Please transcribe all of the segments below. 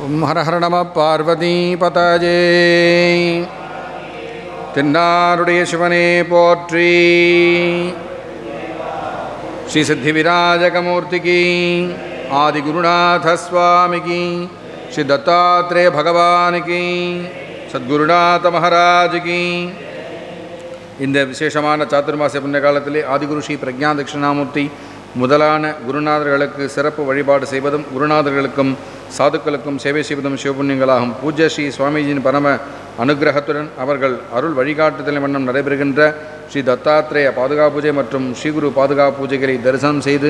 ஓம் ஹர ஹர நம பார்வதி பதஜே. தென்னாருடைய சிவனே போற்றி. ஸ்ரீ சித்தி விராஜகமூர்த்திக்கு, ஆதிகுருநாத சுவாமிக்கு, ஸ்ரீ தத்தாத்ரேய பகவானுக்கு, சத்குருநாத மகாராஜுக்கு. இந்த விசேஷமான சாத்துர்மாசிய புண்ணிய காலத்திலே ஆதிகுரு ஸ்ரீ பிரக்ஞா தட்சிணாமூர்த்தி முதலான குருநாதர்களுக்கு சிறப்பு வழிபாடு செய்வதும் குருநாதர்களுக்கும் சாதுக்களுக்கும் சேவை செய்வதும் சிவபுண்ணியங்களாகும். பூஜ்ய ஸ்ரீ சுவாமிஜியின் பரம அனுகிரகத்துடன் அவர்கள் அருள் வழிகாட்டுதல் வண்ணம் நடைபெறுகின்ற ஸ்ரீ தத்தாத்ரேய பாதுகா பூஜை மற்றும் ஸ்ரீகுரு பாதுகா பூஜைகளை தரிசனம் செய்து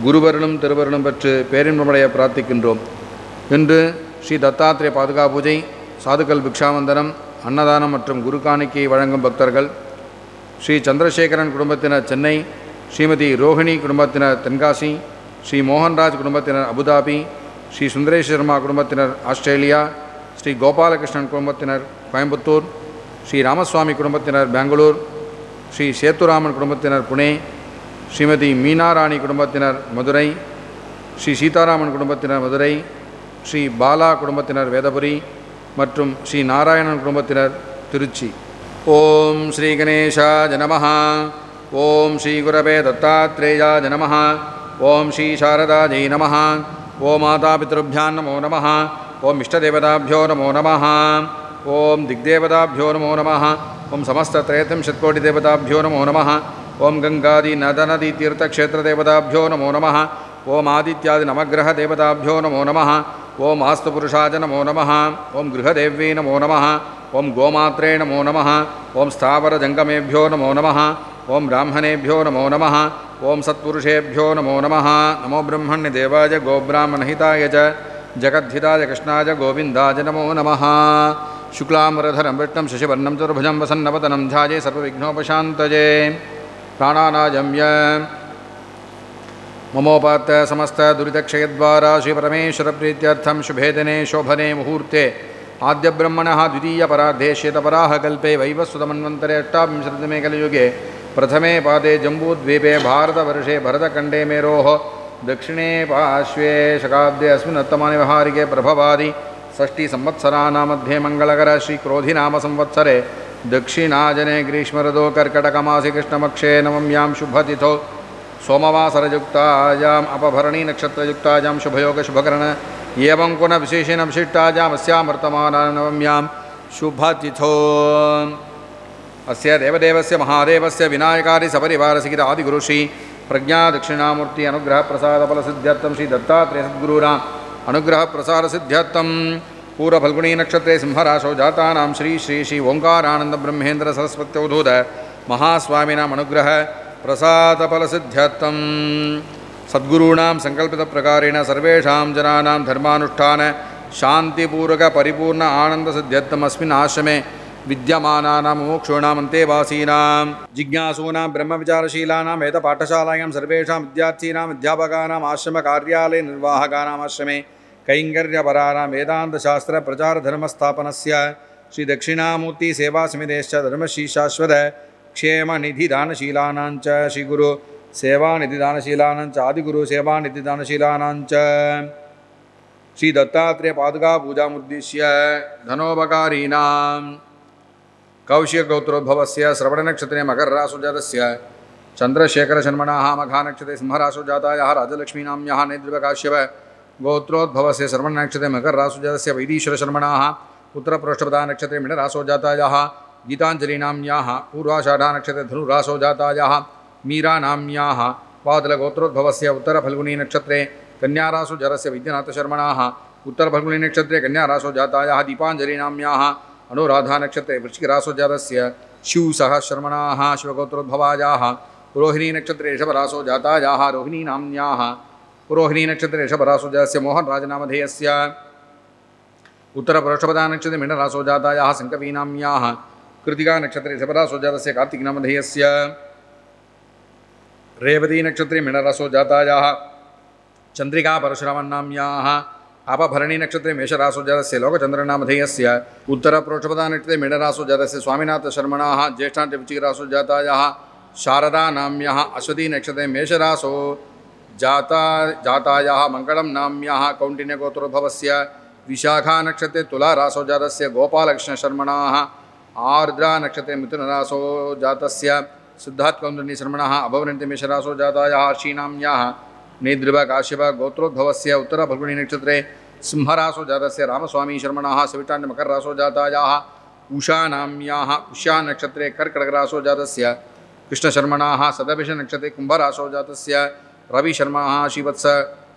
குருவருளும் திருவருளும் பெற்று பேரின்பமடைய பிரார்த்திக்கின்றோம். இன்று ஸ்ரீ தத்தாத்ரேய பாதுகா பூஜை, சாதுக்கள் பிக்ஷாவந்தனம், அன்னதானம் மற்றும் குரு காணிக்கையை வழங்கும் பக்தர்கள் ஸ்ரீ சந்திரசேகரன் குடும்பத்தினர் சென்னை, ஸ்ரீமதி ரோஹிணி குடும்பத்தினர் தென்காசி, ஸ்ரீ மோகன்ராஜ் குடும்பத்தினர் அபுதாபி, ஸ்ரீ சுந்தரேஷ் சர்மா குடும்பத்தினர் ஆஸ்திரேலியா, ஸ்ரீ கோபாலகிருஷ்ணன் குடும்பத்தினர் கோயம்புத்தூர், ஸ்ரீ ராமசுவாமி குடும்பத்தினர் பெங்களூர், ஸ்ரீ சேத்துராமன் குடும்பத்தினர் புனே, ஸ்ரீமதி மீனாராணி குடும்பத்தினர் மதுரை, ஸ்ரீ சீதாராமன் குடும்பத்தினர் மதுரை, ஸ்ரீ பாலா குடும்பத்தினர் வேதபுரி மற்றும் ஸ்ரீ நாராயணன் குடும்பத்தினர் திருச்சி. ஓம் ஸ்ரீ கணேசாய நமஹ. ஓம் ஸ்ரீ குரவே தத்தாத்ரேயாய நமஹ. ஓம் ஸ்ரீ சாரதாஜை நமஹ. ஓம் மாதாபித்ருभ्यां நமோ நமः. ஓம் இஷ்டதேவதாभ्यो நமோ நமः. ஓம் திக்தேவதாभ्यो நமோ நமः. ஓம் சமஸ்தத்ரயத்ரிம்சத்கோடிதேவதாभ्यो நமோ நமः. ஓம் கங்காதி நதநதி தீர்த்தக்ஷேத்திரதேவதாभ्यो நமோ நமः. ஓம் ஆதித்யாதி நவக்கிரக தேவதாभ्यो நமோ நமः. ஓம் ஆஸ்து புருஷாய நமோ நமः. ஓம் கிருஹதேவ்யை நமோ நமः. ஓம் கோமாத்ரே நமோ நமः. ஓம் ஸ்தாவர ஜங்கமேभ्यो நமோ நமः. ஓம் பிராமணேभ्यो நமோ நமः. ஓம் சத்புருஷேभ्यो நமோ நமः. நமோ பிரம்மண்ய தேவாய கோபிராமணஹிதாய ச ஜகத்ஹிதாய கிருஷ்ணாய கோவிந்தாய நமோ நமः. சுக்லாம்பரதரம் விஷ்ணும் சசிவர்ணம் சதுர்புஜம் வசன்னவதனம் ध्याये सर्वविघ्नोपशान्तये. प्राणानायम्य ममोपात्त समस्त दुरितक्षयद्वारा श्रीपरमेश्वरप्रीत्यर्थं शुभे दिने शोभने मुहूर्ते आद्यब्रह्मणः द्वितीयपरार्धे श्वेतपराः कल्पे वैवस्वतमन्वन्तरे अष्टाविंशतितमे कलियुगे प्रथमे पादे जम्बूद्वीपे भारतवर्षे भरतखण्डे मेरोः दक्षिणे पार्श्वे शकाब्दे अस्मिन् वर्तमाने व्यवहारिके प्रभवादि षष्टिसंवत्सराणां मध्ये मङ्गलकर श्रीक्रोधिनाम संवत्सरे दक्षिणाजने ग्रीष्मऋतौ कर्कटकमासे कृष्णपक्षे नवम्यां शुभतिथौ सोमवासरयुक्तायाम् अपभरणी नक्षत्रयुक्तायां शुभयोग-शुभकरण एवं पुनः विशेषेण विशिष्टायाम् अस्यां वर्तमानां नवम्यां शुभतिथौ अस्य देवदेवस्य महादेवस्य विनायकादि सपरिवारसहित आदिगुरु श्री प्रज्ञा दक्षिणामूर्ति अनुग्रह प्रसाद फल सिद्ध्यर्थं श्री दत्तात्रेय सद्गुरूणाम् अनुग्रह प्रसाद सिद्ध्यर्थं पूर्व फल्गुणी नक्षत्रे सिंहराशौ जातानां श्री श्री श्री ओंकारानंद ब्रह्मेन्द्र सरस्वत्यवधूत महास्वामिनाम् अनुग्रह प्रसाद फल सिद्ध्यर्थं सद्गुरूणां संकल्पित प्रकारेण सर्वेषां जनानां धर्मानुष्ठान शांतिपूर्वक परिपूर्ण आनंद सिद्ध्यर्थम् अस्मिन् आश्रमे विद्यमानानां मोक्षूणां अन्तेवासीनां जिज्ञासूनां ब्रह्मविचारशीलानां वेदपाठशालायां सर्वेषां विद्यार्थीनां अध्यापकानाम् आश्रम कार्यालय निर्वाहकानाम् आश्रमे कैङ्कर्यपराणां वेदान्तशास्त्र प्रचार धर्मस्थापनस्य श्री दक्षिणामूर्ति सेवा समितेश्च धर्मश्री शाश्वत क्षेम निधि दानशीलानां च श्री गुरु सेवा निधि दानशीलानां च आदिगुरु सेवा निधि दानशीलानां च श्री दत्तात्रेय पादुका पूजामुद्दिश्य धनोपकारीणां कौशिकगोत्रोद्भवस्य श्रवणनक्षत्रे मकरराशोजातस्य चन्द्रशेखरशर्मणः मघानक्षत्रे सिंहराशोजातायाः राजलक्ष्मीनाम्याः नेद्रवकाश्यप गोत्रोद्भवस्य श्रवणनक्षत्रे मकरराशोजातस्य वैदीश्वरशर्मणः उत्तरप्रोष्ठपदानक्षत्रे मीनराशोजातायाः गीताञ्जलिनाम्याः पूर्वाषाढानक्षत्रे धनुराशोजातायाः मीरानाम्याः वादलगोत्रोद्भवस्य उत्तरफल्गुनीनक्षत्रे कन्याराशोजातस्य वैद्यनाथशर्मणः उत्तरफल्गुनीनक्षत्रे कन्याराशोजातायाः दीपाञ्जलिनाम्याः अनुराधानक्षत्रे वृश्चिकराशोजातस्य शिवसहशर्मणाः शिवगोत्रोद्भवायाः रोहिणीनक्षत्रे ऋषभराशोजातायाः रोहिणीनाम्याः रोहिणीनक्षत्रे ऋषभराशोजातस्य मोहनराजनामधेयस्य उत्तरप्रोष्ठपदानक्षत्रे मीनराशोजातायाः संकवीनाम्याः कृतिकानक्षत्रे ऋषभराशोजातस्य कार्तिकनामधेयस्य रेवतीनक्षत्रे मीनराशोजातायाः चन्द्रिका परशुरामन्नाम्याः अपभरणीनक्षत्रे मेषराशोजातस्य लोकचन्द्रनामधेयस्य उत्तरप्रोष्ठपदानक्षत्रे मीनराशोजातस्य स्वामिनाथशर्मणाः ज्येष्ठान् वृश्चिकराशोजातायाः शारदानाम्याः अश्वतीनक्षत्रे मेषराशो जातायाः मङ्गलं नाम्याः कौण्डिन्यगोत्रोद्भवस्य विशाखा नक्षत्रे तुला रासो जातस्य गोपालकृष्णशर्मणाः आर्द्रा नक्षत्रे मिथुनरासो जातस्य सिद्धार्थकौन्दर्यशर्मणः अभवन्ति मेषरासो जातायाः शीनाम्याः नेद्रिव काश्यप गोत्रोद्भवस्य उत्तरफल्गुणी नक्षत्रे सिंहरासो जातस्य रामस्वामी शर्मणः सविताण्ड मकररासो जातायाः उषानाम्याः उषा नक्षत्रे कर्कटकरासो जातस्य कृष्णशर्मणाः सदभिष नक्षत्रे कुम्भरासो जातस्य रविशर्मः श्रीवत्स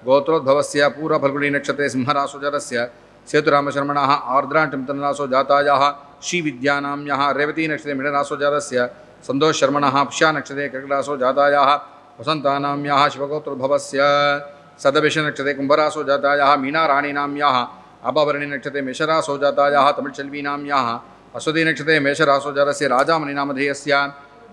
गोत्रोद्भवस्य पूर्वफल्गुणी नक्षत्रे सिंहरासो जातस्य सेतुरामशर्मणः आर्द्राण्टिमिथुनरासो जातायाः श्रीविद्यानाम्याः रेवती नक्षत्रे मीनरासो जातस्य सन्तोषशर्मणः पुष्या नक्षत्रे कर्कटरासो जातायाः वसन्तानाम्याः शिवगोत्रोद्भवस्य सदभिष नक्षत्रे कुम्भरासो जातायाः मीनाराणीनाम्याः अभवरणी नक्षत्रे मेषरासो जातायाः तमिळ्चेल्वीनाम्याः अश्वती नक्षत्रे मेषरासो जातस्य राजामणिनामधेयस्य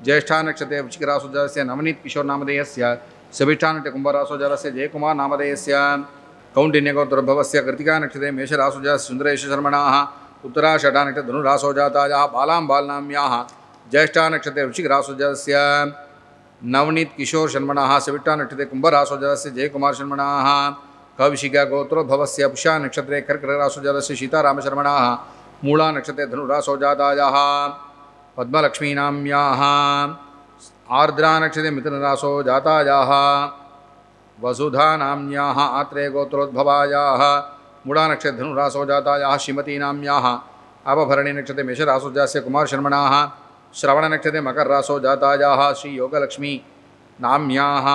ज्येष्ठा नक्षत्रे वृश्चिकरासो जातस्य नवनीत किशोर नामधेयस्य सविष्ठा नक्षत्रे कुम्भरासो जातस्य जयकुमार नामधेयस्य कौण्डिन्यगोत्रोद्भवस्य कृतिका नक्षत्रे मेषरासो जातस्य सुन्दरेशशर्मणाः उत्तराषाढा नक्षत्रे धनुरासो जातायाः बालाम्बालनाम्याः ज्येष्ठा नक्षत्रे वृश्चिकरासो जातस्य नवनीत किशोर शर्मणाः सविष्ठा नक्षत्रे कुम्भरासो जातस्य जयकुमार शर्मणाः कौशिका गोत्रोद्भवस्य पुष्या नक्षत्रे कर्कटरासो जातस्य सीतारामशर्मणाः मूला नक्षत्रे धनुरासो जातायाः पद्मलक्ष्मीनाम्याः आर्द्रा नक्षत्रे मिथुनरासो जातायाः वसुधानाम्याः आत्रेय गोत्रोद्भवायाः मूला नक्षत्रे धनुरासो जातायाः श्रीमतीनाम्याः अभभरणी नक्षत्रे मेषरासो जातस्य कुमारशर्मणाः श्रवण नक्षत्रे मकररासो जातायाः श्रीयोगलक्ष्मी नाम्याः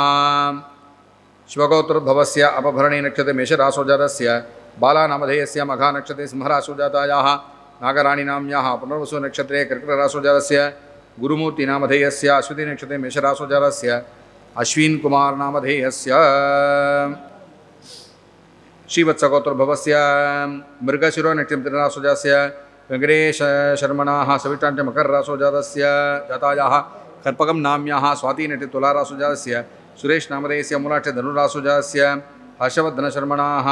शिवगोत्रोद्भवस्य अपभरणी नक्षत्रे मेषरासो जातस्य बालानामधेयस्य मघा नक्षत्रे सिंहरासो जातायाः नागराणीनाम्याः पुनर्वसु नक्षत्रे कर्कटरासो जातस्य गुरुमूर्तिनामधेयस्य अश्वती नक्षत्रे मेषरासो जातस्य अश्विन कुमार नामधेयस्य श्रीवत्सगोत्रोद्भवस्य मृगशिरो नक्षत्रे जातस्य वेंकटेश शर्मणाः सविताण्ड मकररासो जातायाः कर्पकं नाम्याः स्वाती नक्षत्रे तुलारासो जातस्य सुरेश नामधेयस्य मूलाक्षे धनुरासो जातस्य हर्षवर्धनशर्मणाः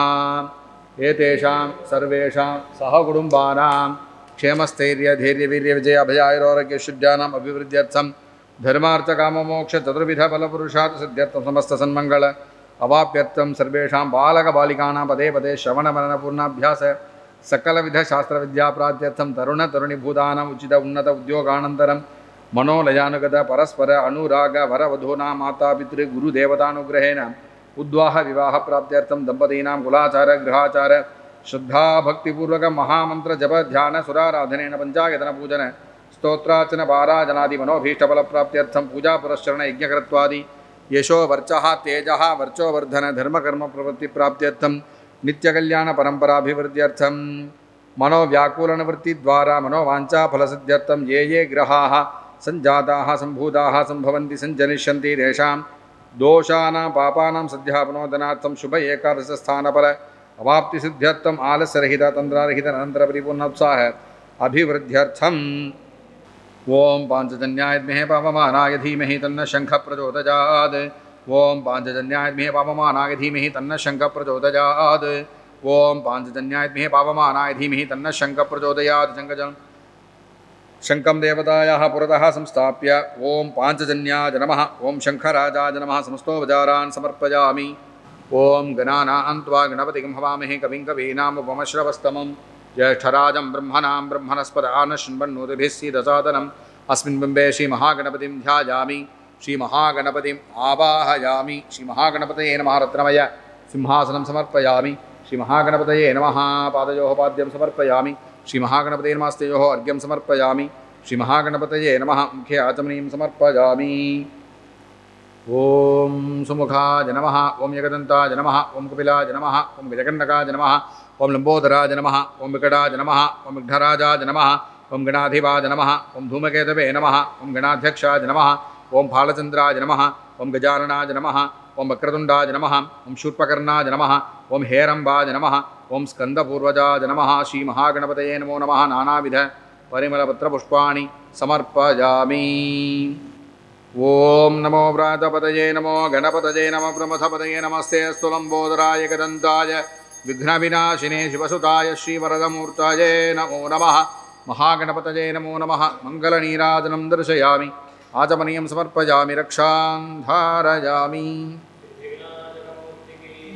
एतेषां सर्वेषां सहकुटुम्बानां क्षेमस्थैर्य धैर्य वीर्य विजय अभयारोग्यशुद्ध्यानाम् अभिवृद्ध्यर्थं धर्मार्थकाममोक्ष चतुर्विधफलपुरुषार्थ सिद्ध्यर्थं समस्तसन्मङ्गल अवाप्यर्थं सर्वेषां बालकबालिकानां पदे पदे श्रवणमननपूर्णाभ्यास सकलविधशास्त्रविद्याप्राप्त्यर्थं तरुणतरुणीभूतानाम् उचित उन्नत उद्योगानन्तरं मनोलयानुगत परस्पर अनुराग वरवधूनां मातापितृ गुरुदेवतानुग्रहेण उद्वाह विवाह प्राप्त्यर्थं दम्पतीनां कुलाचार गृहाचार श्रद्धा भक्तिपूर्वक महामंत्र जप ध्यान सुराराधनेन पंचायतन पूजन स्तोत्रार्चन पाराजनादि मनोभीष्टफल प्राप्त्यर्थं पूजा पुरस्चरण यज्ञकृत्वादि यशो वर्चः तेजः वर्चोवर्धन धर्मकर्म प्रवृत्ति प्राप्त्यर्थं नित्यकल्याण परंपराभिवृद्ध्यर्थं मनोव्याकुलनिवृत्ति द्वारा मनोवांछा फलसिद्ध्यर्थं ये ग्रहाः संजाताः संभूताः संभवन्ति संजनिष्यन्ति तेषां दोषानां पापानां सद्यापनोदनार्थं शुभ एकादश स्थानफल अवाप्ति सिद्ध्यर्थम आलस्यरहित तंद्रारहित अनंतर परिपूर्णोत्साह अभिवृद्ध्यर्थम ओम पांचजन्याय विद्महे पापमानाय धीमहि तन्नः शंखः प्रचोदयात् ओम पांचजन्याय विद्महे पापमानाय धीमहि तन्नः शंखः प्रचोदयात् ओम पांचजन्याय विद्महे पापमानाय धीमहि तन्नः शंखः प्रचोदयात् शंखं देवतायाः पुरतः संस्थाप्य ओम पांचजन्याय नमः ओम शंखराजाय नमः समस्तोपचारान् समर्पयामि। ओम गणानां त्वा गणपतिं हवामहे कविं कवीनामुपमश्रवस्तमं ज्येष्ठराजं ब्रह्मणां ब्रह्मणस्पदान शृण्वन्नोतिभिः सीदसादनम् अस्मिन् बिम्बे श्रीमहागणपतिं ध्यायामि श्रीमहागणपतिम् आवाहयामि। श्रीमहागणपतये नमः रत्नमय सिंहासनं समर्पयामि। श्रीमहागणपतये नमः पादयोः पाद्यं समर्पयामि। श्रीमहागणपतये नमस्तेयोः अर्घ्यं समर्पयामि। श्रीमहागणपतये नमः मुखे आचमनीं समर्पयामि। ओम सुमुखाय नमः ओम एकदन्ताय नमः ओम कपिलाय नमः ओम गजकर्णकाय नमः ओम लंबोदराय नमः ओम विकटाय नमः ओम विघ्नराजाय नमः ओम गणाधिपाय नमः ओम धूमकेतवे नमः ओम गणाध्यक्षाय नमः ओम फालचंद्राय नमः ओम गजाननाय नमः ओम वक्रतुंडाय नमः ओम शूर्पकर्णाय नमः ओम हेरंबाय नमः ओम स्कंदपूर्वजाय नमः। श्रीमहागणपतये नमो नमः। नानाविध परिमलपत्रपुष्पाणि समर्पयामि। ओम नमो व्रातपतये नमो गणपतये नमो प्रमथपतये नमस्ते अस्तु लंबोदराय एकदन्ताय विघ्नविनाशिने शिवसुताय श्रीवरदमूर्तये नमो नमः। महागणपतये नमो नमः। मंगलनीराजनं दर्शयामि आचमनीयं समर्पयामि रक्षां धारयामि।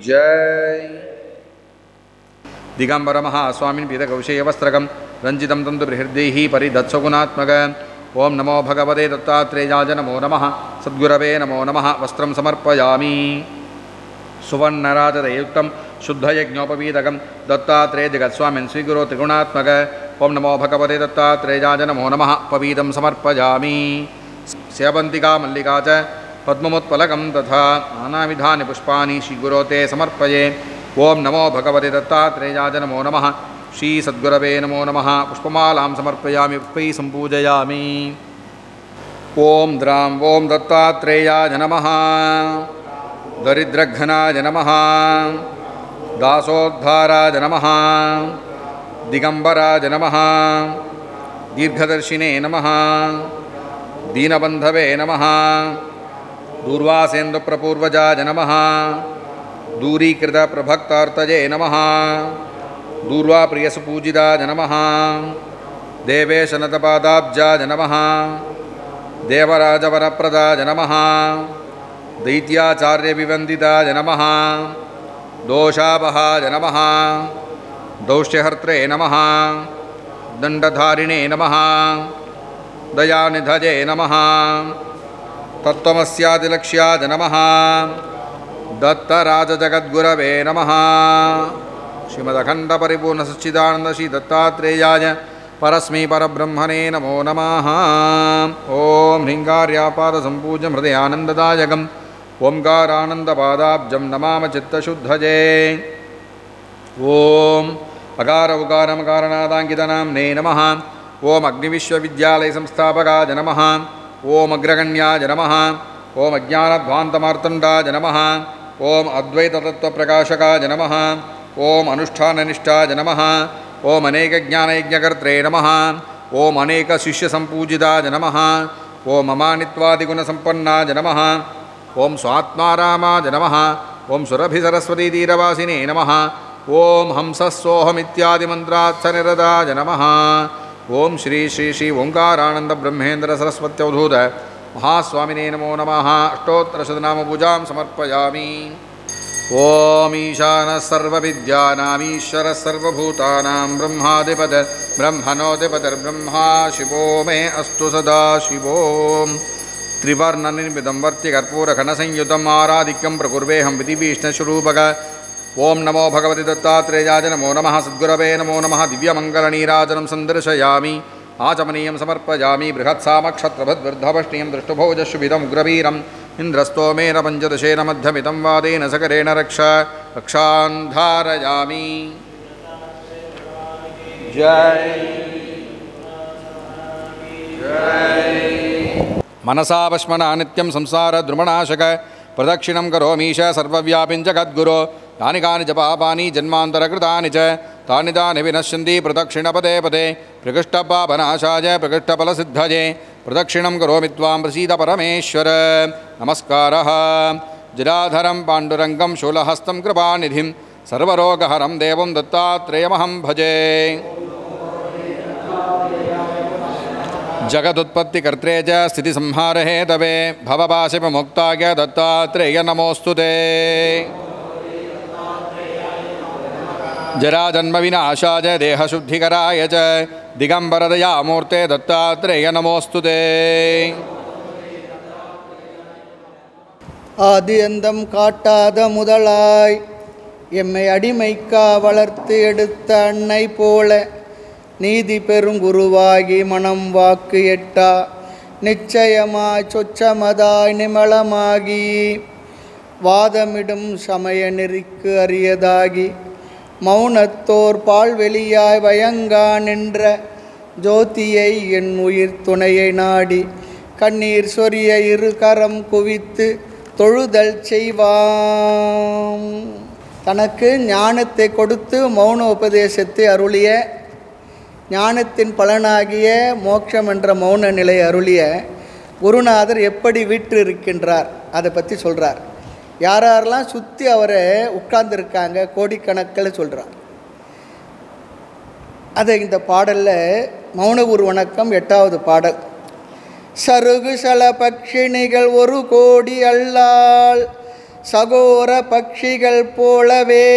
जय दिगम्बरमहास्वामिन् पीतकौशेयवस्त्रकं रञ्जितं तन्तु बृहृद्दैः परिदत्सगुणात्मक ओं नमो भगवते दत्तात्रेयाय नमो नमः सद्गुरवे नमो नमः वस्त्रं समर्पयामि सुवर्णराजतयुक्तं शुद्धयज्ञोपवीतकं दत्तात्रेय जगत्स्वामिन् स्वीकुरु त्रिगुणात्मक ओं नमो भगवते दत्तात्रेयाय नमो नमः पवीतं समर्पयामि सेवन्तिका मल्लिका च पद्ममुत्पलकं तथा नानाविधानि पुष्पाणि श्रीगुरो ते समर्पये ओं नमो भगवते दत्तात्रेयाय नमो नमः श्री सद्गुरवे नमो नमः पुष्पमालां समर्पयामि पुष्पैः सम्पूजयामि ओं द्रां ओं दत्तात्रेयाय नमः दरिद्रघ्नाय नमः दासोद्धाराय नमः दिगम्बराय नमः दीर्घदर्शिने नमः दीनबन्धवे नमः दूर्वासेन्दुप्रपूर्वजाय नमः दूरीकृतप्रभक्तार्तये नमः दूर्वाप्रियसुपूजिताय नमः देवेशनतपादाब्जाय नमः देवराजवरप्रदाय नमः दैत्याचार्यविवन्दिताय नमः दोषापहाय नमः दौष्ट्यहर्त्रे नमः दण्डधारिणे नमः दयानिधये नमः तत्त्वमस्यादिलक्ष्याय नमः दत्तराजजगद्गुरवे नमः श्रीमदखण्डपरिपूर्णसच्चिदानन्द श्री दत्तात्रेयाय परस्मै परब्रह्मणे नमो नमः ॐ ह्रीङ्गार्यापादसम्पूज्यं हृदयानन्ददायकम् ओंकारानन्दपादाब्जं नमाम चित्तशुद्धये ॐ अकार उकारमकारनादाङ्कितनाम्ने नमः ॐ अग्निविश्वविद्यालयसंस्थापकाय नमः ॐ अग्रगण्याय नमः ॐ अज्ञानध्वान्तमार्तण्डाय नमः ॐ अद्वैततत्त्वप्रकाशकाय नमः ॐ अनुष्ठाननिष्ठाय नमः ॐ अनेकज्ञानयज्ञकर्त्रे नमः ॐ अनेकशिष्यसम्पूजिताय नमः ॐ अमानित्वादिगुणसम्पन्नाय नमः ॐ स्वात्मारामाय नमः ॐ सुरभिसरस्वतीतीरवासिने नमः ॐ हंसस्सोऽहमित्यादिमन्त्रात्सनिरदाय नमः ॐ श्री श्री श्री ओङ्कारानन्दब्रह्मेन्द्रसरस्वत्यवधूत महास्वामिने नमो नमः अष्टोत्तरशतनामपूजां समर्पयामि ॐ ईशानः सर्वविद्यानामीश्वरः सर्वभूतानां ब्रह्माधिपत ब्रह्मणोऽधिपतिर्ब्रह्मा शिवो मे अस्तु सदा शिवो त्रिवर्णनिर्मितं वर्त्यकर्पूरघनसंयुतम् आराधिक्यं प्रकुर्वेऽहं विधिभीष्णस्वरूपक ओं नमो भगवते दत्तात्रेयाय नमो नमः सद्गुरवे नमो नमः दिव्यमङ्गलनीराजनं सन्दर्शयामि आचमनीयं समर्पयामि बृहत्सामक्षत्रभद्वर्धवष्णीयं दृष्टभोजशुभिदम् उग्रवीरम् इन्द्रस्तोमेन पञ्चदशेन मध्यमितं वादेन सकरेण रक्षां धारयामि जय जय मनसा वश्मना नित्यं संसारद्रुमणाशक प्रदक्षिणं करोमीश सर्वव्यापिं जगद्गुरो यानि कानि च पापानि जन्मान्तरकृतानि च तानि तानि विनश्यन्ति प्रदक्षिणपदे पदे प्रकृष्टपापनाशाय प्रकृष्टफलसिद्धये प्रदक्षिणं करोमि त्वां प्रसीद परमेश्वर नमस्कारः जराधरं पाण्डुरङ्गं शूलहस्तं कृपानिधिं सर्वरोगहरं देवं दत्तात्रेयमहं भजे जगदुत्पत्तिकर्त्रे च स्थितिसंहारहेतवे भवपाशविमुक्ताय दत्तात्रेय नमोऽस्तु ते जराजन्मविनाशाय देहशुद्धिकराय च दिगम्बरदयामूर्ते दत्तात्रेय नमोऽस्तु ते ஆதியந்தம் காட்டாத முதலாய் எம்மை அடிமைக்கா வளர்த்து எடுத்த அன்னை போல நீதி பெருங்குருவாகி மனம் வாக்கு எட்டா நிச்சயமாய் சொச்சமதாய் நிமலமாகி வாதமிடும் சமய நெறிக்கு அரியதாகி மௌனத்தோர் பால்வெளியாய் வயங்கா நின்ற ஜோதியை என் உயிர் துணையை நாடி கண்ணீர் சொரிய இரு கரம் குவித்து தொழுதல் செய்வாம். தனக்கு ஞானத்தை கொடுத்து மௌன உபதேசத்தை அருளிய ஞானத்தின் பலனாகிய மோட்சம் என்ற மௌன நிலை அருளிய குருநாதர் எப்படி வீற்று இருக்கின்றார் அதை பற்றி சொல்கிறார். யாரெல்லாம் சுற்றி அவரை உட்கார்ந்துருக்காங்க கோடிக்கணக்கில் சொல்கிறார். அதை இந்த பாடலில் மௌனகுரு வணக்கம் 8வது பாடல். சருகு சல பக்ஷிணிகள் 1 கோடி அல்லால் சகோர பட்சிகள் போலவே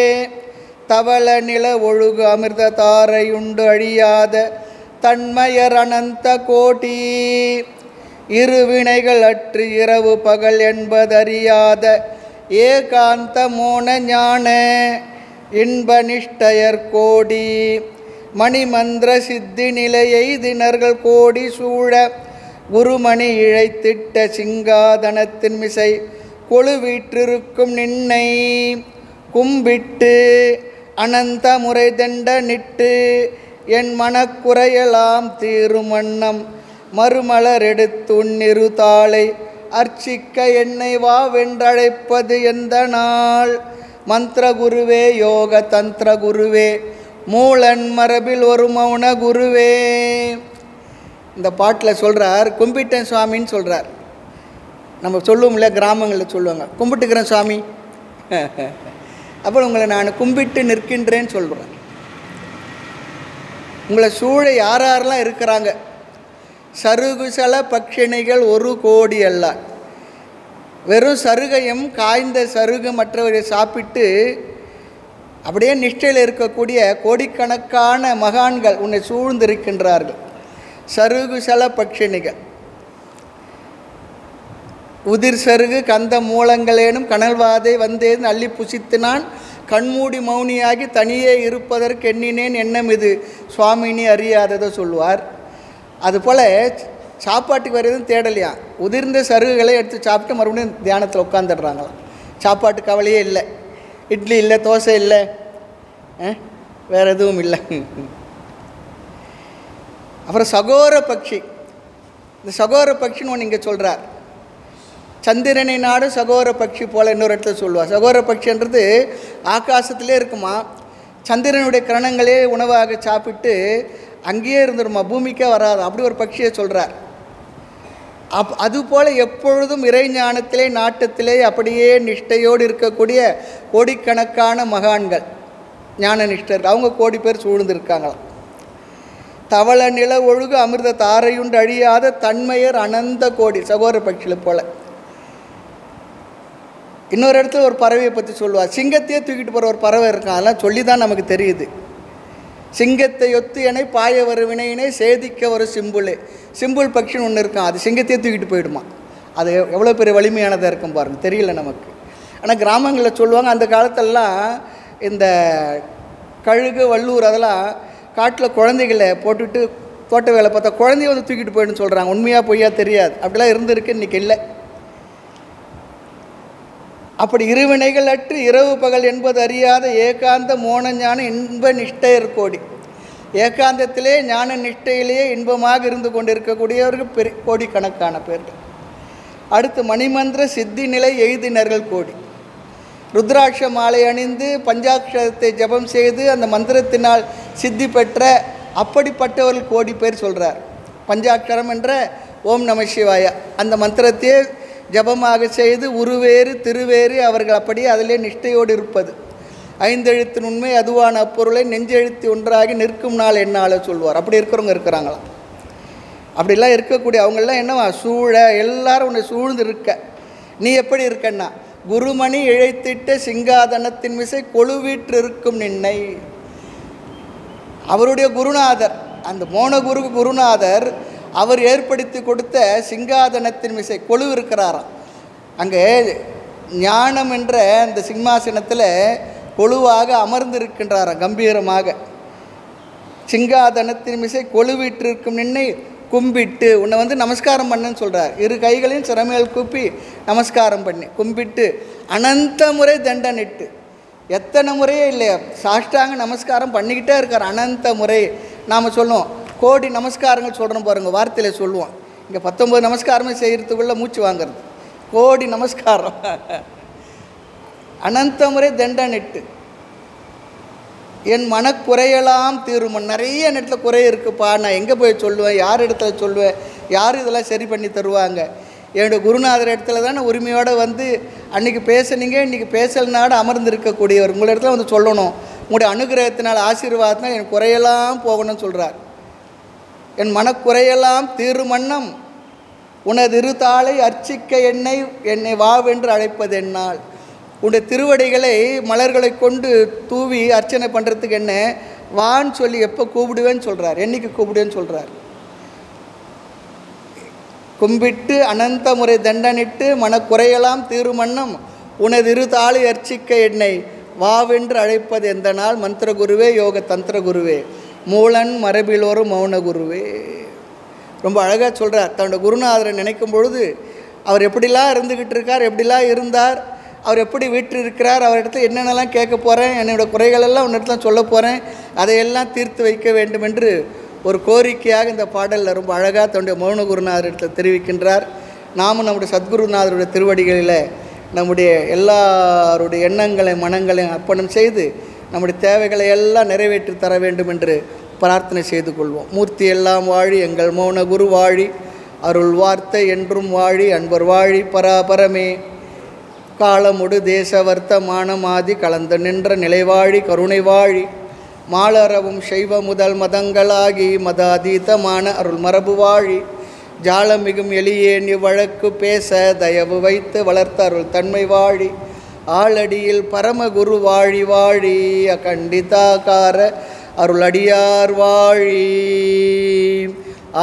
தவள நில ஒழுகு அமிர்த தாரையுண்டு அழியாத தன்மயர் அனந்த கோடி இருவினைகள் அற்று இரவு பகல் என்பதறியாத ஏகாந்த மோன ஞான இன்ப நிஷ்டயர் கோடி மணிமந்திர சித்தி நிலையை தினர்கள் கோடி சூழ குருமணி இழைத்திட்ட சிங்காதனத்தின் மிசை கொழுவீற்றிருக்கும் நின்னை கும்பிட்டு அனந்த முறை தண்ட நிட்டு என் மனக்குறையலாம் தீரும் வண்ணம் மறுமலர் எடுத்துன்னிரு தாளை அர்ச்சிக்க என்னை வா வென்றழைப்பது எந்த நாள் மந்திர குருவே யோக தந்திர குருவே மூலன் மரபில் ஒரு மௌன குருவே. இந்த பாட்டில் சொல்கிறார் கும்பிட்டேன் சுவாமின்னு சொல்கிறார். நம்ம சொல்லுவோம்ல, கிராமங்களில் சொல்லுவாங்க கும்பிட்டுக்கிறேன் சுவாமி, அப்புறம் உங்களை நான் கும்பிட்டு நிற்கின்றேன்னு சொல்கிறேன். உங்களை சூழ யாரெல்லாம் இருக்கிறாங்க, சருகுசல பட்சிணிகள் 1 கோடி அல்ல. வெறும் சருகையும் காய்ந்த சருகு மற்றவரை சாப்பிட்டு அப்படியே நிஷ்டையில் இருக்கக்கூடிய கோடிக்கணக்கான மகான்கள் உன்னை சூழ்ந்திருக்கின்றார்கள். சருகுசல பட்சிணிகள். உதிர் சருகு கந்த மூலங்களேனும் கனல்வாதை வந்தேன் அள்ளி புசித்தினான் கண்மூடி மௌனியாகி தனியே இருப்பதற்கு எண்ணினேன் எண்ணம் இது சுவாமினி அறியாததை சொல்லுவார். அதுபோல் சாப்பாட்டுக்கு வருதுன்னு தேடலையா, உதிர்ந்த சருகுகளை எடுத்து சாப்பிட்டு மறுபடியும் தியானத்தில் உட்காந்துடுறாங்களாம். சாப்பாட்டு கவலையே இல்லை, இட்லி இல்லை, தோசை இல்லை, வேறு எதுவும் இல்லை. அப்புறம் சகோர பட்சி. இந்த சகோர பட்சின்னு ஒன்று இங்கே சொல்கிறார். சந்திரனை நாடு சகோர பட்சி போல் இன்னொரு இடத்துல சொல்லுவார். சகோர பட்சின்றது ஆகாசத்திலே இருக்குமா, சந்திரனுடைய கிரணங்களே உணவாக சாப்பிட்டு அங்கேயே இருந்துருமா, பூமிக்கே வராது, அப்படி ஒரு பட்சியை சொல்கிறார். அதுபோல் எப்பொழுதும் இறைஞானத்திலே நாட்டத்திலே அப்படியே நிஷ்டையோடு இருக்கக்கூடிய கோடிக்கணக்கான மகான்கள் ஞான நிஷ்டர்கள், அவங்க கோடி பேர் சூழ்ந்திருக்காங்களாம். தவள நில ஒழுகு அமிர்த தாரையுண்டு அழியாத தன்மையர் அனந்த கோடி சகோர பட்சியில் போல். இன்னொரு இடத்துல ஒரு பறவையை பற்றி சொல்லுவார். சிங்கத்தையே தூக்கிட்டு போகிற ஒரு பறவை இருக்கான். அதெல்லாம் சொல்லி தான் நமக்கு தெரியுது. சிங்கத்தை ஒத்து என பாய ஒரு வினையினை சேதிக்க ஒரு சிம்புள். சிம்புள் பட்சின்னு ஒன்று இருக்கான், அது சிங்கத்தையே தூக்கிட்டு போயிடுமா. அது எவ்வளோ பெரிய வலிமையானதாக இருக்கும் பாருங்கள், தெரியல நமக்கு. ஆனால் கிராமங்களில் சொல்லுவாங்க, அந்த காலத்திலலாம் இந்த கழுகு வள்ளூர் அதெல்லாம் காட்டில் குழந்தைகளை போட்டுட்டு தோட்ட வேலை பார்த்தா குழந்தைய வந்து தூக்கிட்டு போயிடுன்னு சொல்கிறாங்க. உண்மையாக பொய்யா தெரியாது, அப்படிலாம் இருந்திருக்கு, இன்றைக்கி இல்லை. அப்படி இருவினைகள் அற்று இரவு பகல் என்பது அறியாத ஏகாந்த மோன ஞான இன்ப நிஷ்டையர் கோடி. ஏகாந்தத்திலே ஞான நிஷ்டையிலேயே இன்பமாக இருந்து கொண்டிருக்கக்கூடியவர்கள் பெரிய கோடிக்கணக்கான பேர்கள். அடுத்து மணிமந்திர சித்தி நிலை எய்தினர்கள் கோடி. ருத்ராட்ச மாலை அணிந்து பஞ்சாட்சரத்தை ஜபம் செய்து அந்த மந்திரத்தினால் சித்தி பெற்ற அப்படிப்பட்டவர்கள் கோடி பேர் சொல்கிறார். பஞ்சாட்சரம் என்ற ஓம் நம சிவாய அந்த மந்திரத்தையே ஜபமாக செய்து உருவேறு திருவேறு அவர்கள் அப்படியே அதிலே நிஷ்டையோடு இருப்பது. 5 எழுத்தின் உண்மை அதுவான அப்பொருளை நெஞ்செழுத்தி ஒன்றாகி நிற்கும் நாள் என்னால் சொல்வார். அப்படி இருக்கிறவங்க இருக்கிறாங்களாம். அப்படிலாம் இருக்கக்கூடிய அவங்களாம் என்னவா சூழ எல்லாரும் உன்னை சூழ்ந்து இருக்க. நீ எப்படி இருக்கன்னா குருமணி இழைத்திட்ட சிங்காதனத்தின் மிசை கொழுவீற்று இருக்கும் நின்னை. அவருடைய குருநாதர் அந்த மோனகுரு குருநாதர் அவர் ஏற்படுத்தி கொடுத்த சிங்காதனத்தின் மிசை கொழு இருக்கிறாராம். அங்கே ஞானம் என்ற அந்த சிம்மாசனத்தில் கொழுவாக அமர்ந்திருக்கின்றாராம் கம்பீரமாக. சிங்காதனத்தின் மிசை கொழுவிட்டிருக்கும் நின்னை கும்பிட்டு உன்னை வந்து நமஸ்காரம் பண்ணுன்னு சொல்கிறார். 2 கைகளையும் சிரமேல் கூப்பி நமஸ்காரம் பண்ணி கும்பிட்டு அனந்த முறை தண்டனிட்டு, எத்தனை முறையே இல்லையா, சாஷ்டாங்க நமஸ்காரம் பண்ணிக்கிட்டே இருக்கார் அனந்த முறை. நாம் சொல்லுவோம் கோடி நமஸ்காரங்கள் சொல்கிறோம் பாருங்கள், வார்த்தையில் சொல்லுவோம். இங்கே 19 நமஸ்காரமே செய்கிறதுக்குள்ளே மூச்சு வாங்கிறது. கோடி நமஸ்காரம் அனந்த முறை தண்டனிட்டு என் மனக்குறையெல்லாம் தீருமன். நிறைய இடத்துல குறை இருக்குப்பா, நான் எங்கே போய் சொல்லுவேன், யார் இடத்துல சொல்லுவேன், யார் இதெல்லாம் சரி பண்ணி தருவாங்க. என்னுடைய குருநாதர் இடத்துல தானே உரிமையோடு வந்து அன்றைக்கி பேசுனீங்க, இன்றைக்கி பேசலனாடு அமர்ந்திருக்கக்கூடியவர் உங்கள் இடத்துல வந்து சொல்லணும். உங்களுடைய அனுகிரகத்தினால் ஆசீர்வாதத்தினால் என் குறையெல்லாம் போகணும்னு சொல்கிறார். என் மனக்குறையெல்லாம் தீருமன்னம் உனது இருத்தாளை அர்ச்சிக்க என்னை வாவென்று அழைப்பது என்னால். உன்னுடைய திருவடிகளை மலர்களை கொண்டு தூவி அர்ச்சனை பண்ணுறதுக்கு என்ன வான்னு சொல்லி எப்போ கூப்பிடுவேன்னு சொல்கிறார், என்னைக்கு கூப்பிடுவேன்னு சொல்கிறார். கும்பிட்டு அனந்த முறை தண்டனிட்டு மனக்குறையெல்லாம் தீருமன்னம் உனது இரு தாளி அர்ச்சிக்க என்னை வாவென்று அழைப்பது எந்த நாள் மந்திர குருவே யோக தந்திர குருவே மூலன் மரபிலோரு மௌன குருவே. ரொம்ப அழகாக சொல்கிறார். தன்னோட குருநாதரை நினைக்கும் பொழுது அவர் எப்படிலாம் இருந்துக்கிட்டு இருக்கார், எப்படிலாம் இருந்தார், அவர் எப்படி வீட்டில் இருக்கிறார், அவர் இடத்துல என்னென்னலாம் கேட்க போகிறேன், என்னோடய குறைகளெல்லாம் உன்ன இடத்துல சொல்ல போகிறேன், அதையெல்லாம் தீர்த்து வைக்க வேண்டும் என்று ஒரு கோரிக்கையாக இந்த பாடலில் ரொம்ப அழகாக தன்னுடைய மௌன குருநாதரிடத்தில் தெரிவிக்கின்றார். நாமும் நம்முடைய சத்குருநாதருடைய திருவடிகளில் நம்முடைய எல்லாருடைய எண்ணங்களை மனங்களையும் அர்ப்பணம் செய்து நம்முடைய தேவைகளை எல்லாம் நிறைவேற்றி தர வேண்டும் என்று பிரார்த்தனை செய்து கொள்வோம். மூர்த்தி எல்லாம் வாழி எங்கள் மௌன குரு வாழி, அருள் வார்த்தை என்றும் வாழி, அன்பர் வாழி பராபரமே, காலமுடு தேச வர்த்தமானமாதி கலந்து நின்ற நிலைவாழி கருணை வாழி, மாலரவும் செய்வ முதல் மதங்களாகி மதாதீதமான அருள் மரபு வாழி, ஜாலமிகும் எளியேன் இவ்வழக்கு பேச தயவு வைத்து வளர்த்த அருள் தன்மை வாழி, ஆளடியில் பரமகுரு வாழி வாழி, அகண்டிதாகார அருளடியார் வாழி.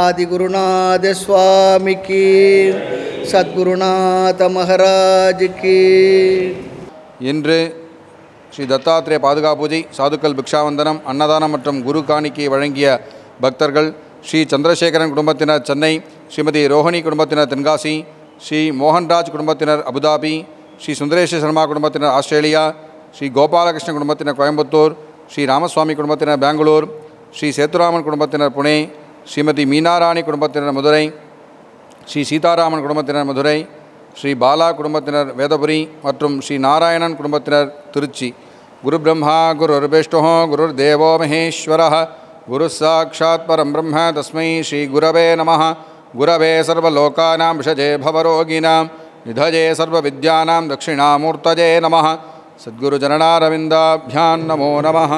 ஆதிகுருநாத சுவாமிக்கு, சத்குருநாத மகாராஜுக்கு. இன்று ஸ்ரீ தத்தாத்திரேய பாதுகா பூஜை, சாதுக்கள் பிக்ஷாவந்தனம், அன்னதானம் மற்றும் குரு காணிக்கை வழங்கிய பக்தர்கள் ஸ்ரீ சந்திரசேகரன் குடும்பத்தினர் சென்னை, ஸ்ரீமதி ரோஹிணி குடும்பத்தினர் தென்காசி, ஸ்ரீ மோகன்ராஜ் குடும்பத்தினர் அபுதாபி, ஸ்ரீ சுந்தரேஷ சர்மா குடும்பத்தினர் ஆஸ்திரேலியா, ஸ்ரீ கோபாலகிருஷ்ணன் குடும்பத்தினர் கோயம்புத்தூர், ஸ்ரீ ராமசுவாமி குடும்பத்தினர் பெங்களூர், ஸ்ரீ சேத்துராமன் குடும்பத்தினர் புனே, ஸ்ரீமதி மீனாராணி குடும்பத்தினர் மதுரை, ஸ்ரீ சீதாராமன் குடும்பத்தினர் மதுரை, ஸ்ரீ பாலா குடும்பத்தினர் வேதபுரி மற்றும் ஸ்ரீ நாராயணன் குடும்பத்தினர் திருச்சி. குரு பிரம்மா குரு விஷ்ணு குரு தேவோ மகேஸ்வரः குரு சாட்சாத் பரம் பிரம்ம தஸ்மை ஸ்ரீ குரவே நமः. குரவே சர்வலோகானாம் விஷஜே பவரோகிணாம் நிதஜே சர்வவித்யானாம் தட்சிணாமூர்த்தஜே நமः. சத்குரு சரணாரவிந்தாभ्यां நமோ நமः.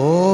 ஓம்